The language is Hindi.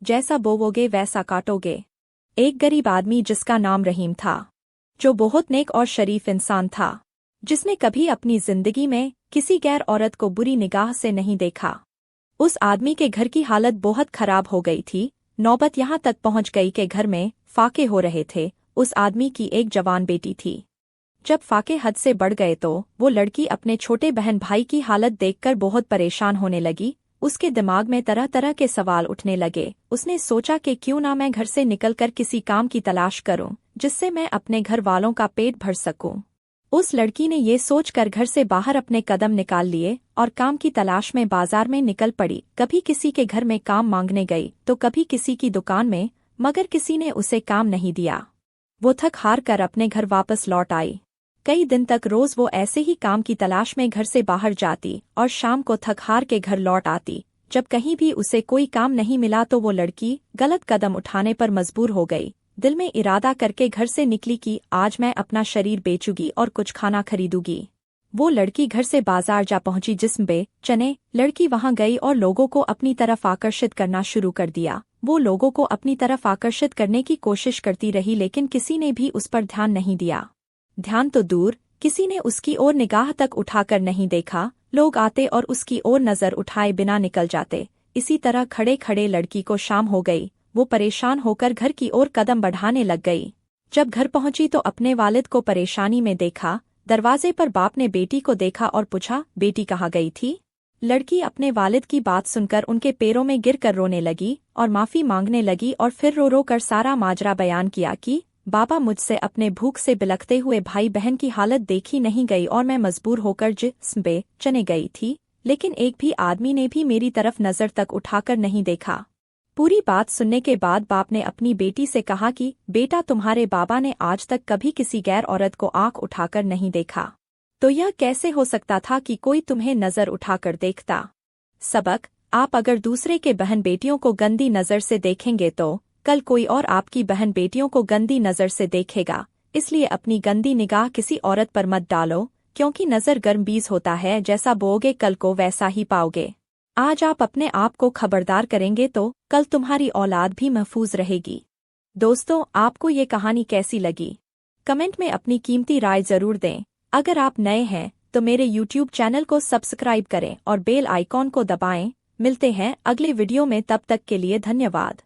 जैसा बोवोगे वैसा काटोगे। एक गरीब आदमी जिसका नाम रहीम था, जो बहुत नेक और शरीफ इंसान था, जिसने कभी अपनी जिंदगी में किसी गैर औरत को बुरी निगाह से नहीं देखा। उस आदमी के घर की हालत बहुत खराब हो गई थी। नौबत यहाँ तक पहुंच गई कि घर में फाके हो रहे थे। उस आदमी की एक जवान बेटी थी। जब फाके हद से बढ़ गए तो वो लड़की अपने छोटे बहन भाई की हालत देखकर बहुत परेशान होने लगी। उसके दिमाग में तरह तरह के सवाल उठने लगे। उसने सोचा कि क्यों ना मैं घर से निकलकर किसी काम की तलाश करूं, जिससे मैं अपने घर वालों का पेट भर सकूं। उस लड़की ने ये सोचकर घर से बाहर अपने कदम निकाल लिए और काम की तलाश में बाजार में निकल पड़ी। कभी किसी के घर में काम मांगने गई तो कभी किसी की दुकान में, मगर किसी ने उसे काम नहीं दिया। वो थक हार कर अपने घर वापस लौट आई। कई दिन तक रोज वो ऐसे ही काम की तलाश में घर से बाहर जाती और शाम को थक हार के घर लौट आती। जब कहीं भी उसे कोई काम नहीं मिला तो वो लड़की गलत कदम उठाने पर मजबूर हो गई। दिल में इरादा करके घर से निकली कि आज मैं अपना शरीर बेचूंगी और कुछ खाना खरीदूंगी। वो लड़की घर से बाजार जा पहुंची जिस्म बेचने। लड़की वहां गई और लोगों को अपनी तरफ आकर्षित करना शुरू कर दिया। वो लोगों को अपनी तरफ आकर्षित करने की कोशिश करती रही, लेकिन किसी ने भी उस पर ध्यान नहीं दिया। ध्यान तो दूर, किसी ने उसकी ओर निगाह तक उठाकर नहीं देखा। लोग आते और उसकी ओर नजर उठाए बिना निकल जाते। इसी तरह खड़े खड़े लड़की को शाम हो गई। वो परेशान होकर घर की ओर कदम बढ़ाने लग गई। जब घर पहुंची तो अपने वालिद को परेशानी में देखा। दरवाजे पर बाप ने बेटी को देखा और पूछा, बेटी कहाँ गई थी? लड़की अपने वालिद की बात सुनकर उनके पैरों में गिरकर रोने लगी और माफी मांगने लगी और फिर रो रो कर सारा माजरा बयान किया कि बाबा, मुझसे अपने भूख से बिलखते हुए भाई बहन की हालत देखी नहीं गई और मैं मजबूर होकर जिस्म बेचने गई थी, लेकिन एक भी आदमी ने भी मेरी तरफ नजर तक उठाकर नहीं देखा। पूरी बात सुनने के बाद बाप ने अपनी बेटी से कहा कि बेटा, तुम्हारे बाबा ने आज तक कभी किसी गैर औरत को आंख उठाकर नहीं देखा, तो यह कैसे हो सकता था कि कोई तुम्हें नजर उठाकर देखता। सबक: आप अगर दूसरे के बहन बेटियों को गंदी नजर से देखेंगे तो कल कोई और आपकी बहन बेटियों को गंदी नजर से देखेगा। इसलिए अपनी गंदी निगाह किसी औरत पर मत डालो, क्योंकि नजर गर्म बीज होता है, जैसा बोओगे कल को वैसा ही पाओगे। आज आप अपने आप को खबरदार करेंगे तो कल तुम्हारी औलाद भी महफूज रहेगी। दोस्तों, आपको ये कहानी कैसी लगी? कमेंट में अपनी कीमती राय जरूर दें। अगर आप नए हैं तो मेरे YouTube चैनल को सब्सक्राइब करें और बेल आइकॉन को दबाएं। मिलते हैं अगले वीडियो में, तब तक के लिए धन्यवाद।